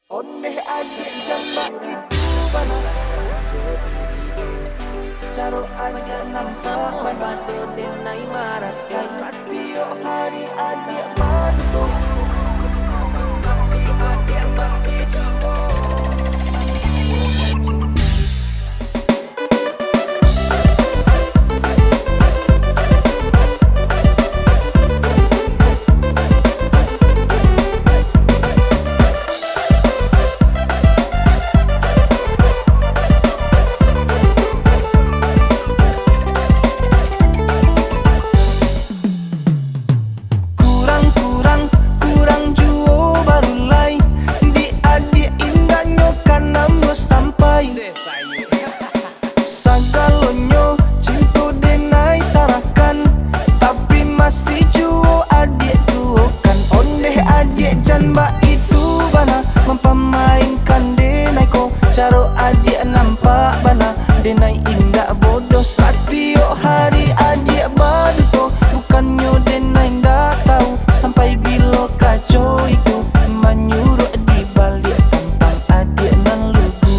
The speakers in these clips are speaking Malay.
Onde adik jambak itu bana caro aja nampak bado denai marasa ratio hari adik bantu tapi adik masih jauh. Sagalonyo cintu denai sarakan tapi masih juo adik tuokan. Onde adik janba itu bana mempamainkan denai ko caro adik nampak bana denai indah bodoh satio hari adik badu to bukannya denai ndak tahu sampai bilo kacau itu menyuruh di balik tentang adik nan lugu.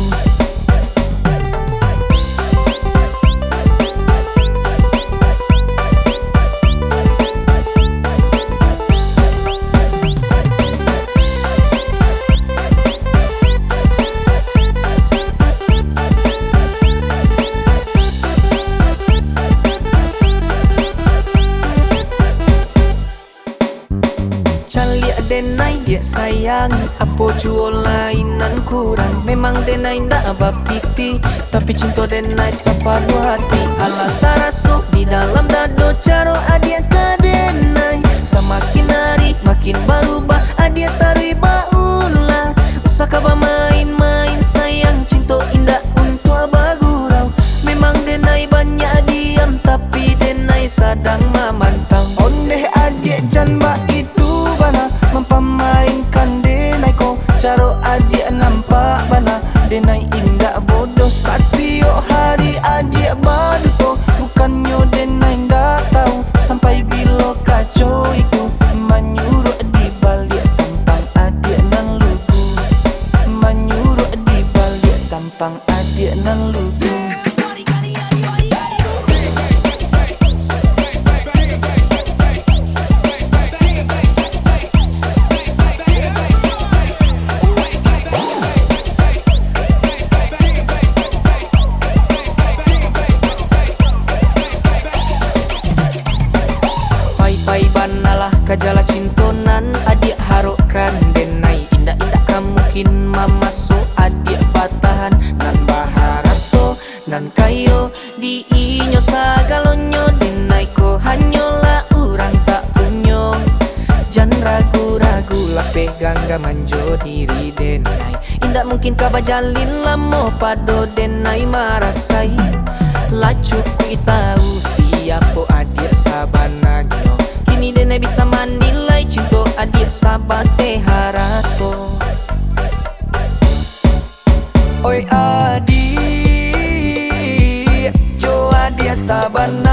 Cali denai dia sayang, apa jual lainan kurang. Memang denai ndak bapiti, tapi cinta denai separuh hati. Alah tarasuk di dalam dado caro adik ke denai. Semakin hari makin berubah adik terlibat ulah. Usah kaba main-main sayang, cinta indah untuk bagurau. Memang denai banyak diam, tapi denai sedang memantau. Onde adik janba itu mempamainkan denai ko caro adik nampak bana denai indah bodoh satio hari adik badu to bukannya denai ndak tahu sampai bilo kacau itu menyuruh di balik tampang adik nan lugu menyuruh di balik tampang adik nan lugu. Pai banalah kajala cintonan adik harokan denai indah-indah kamukin mamasuk adik batahan nan baharato nan kayo di inyo sagalonyo denai ko hanyola urang tak punyo jan ragu-ragu lah pegang gamanjo diri denai indah mungkin kabajalin lamo pado denai marasai lacuku tahu siapa adik sabanagyo kini denai bisa menilai cinta adik sabate harato. Oi adik jo adik sabana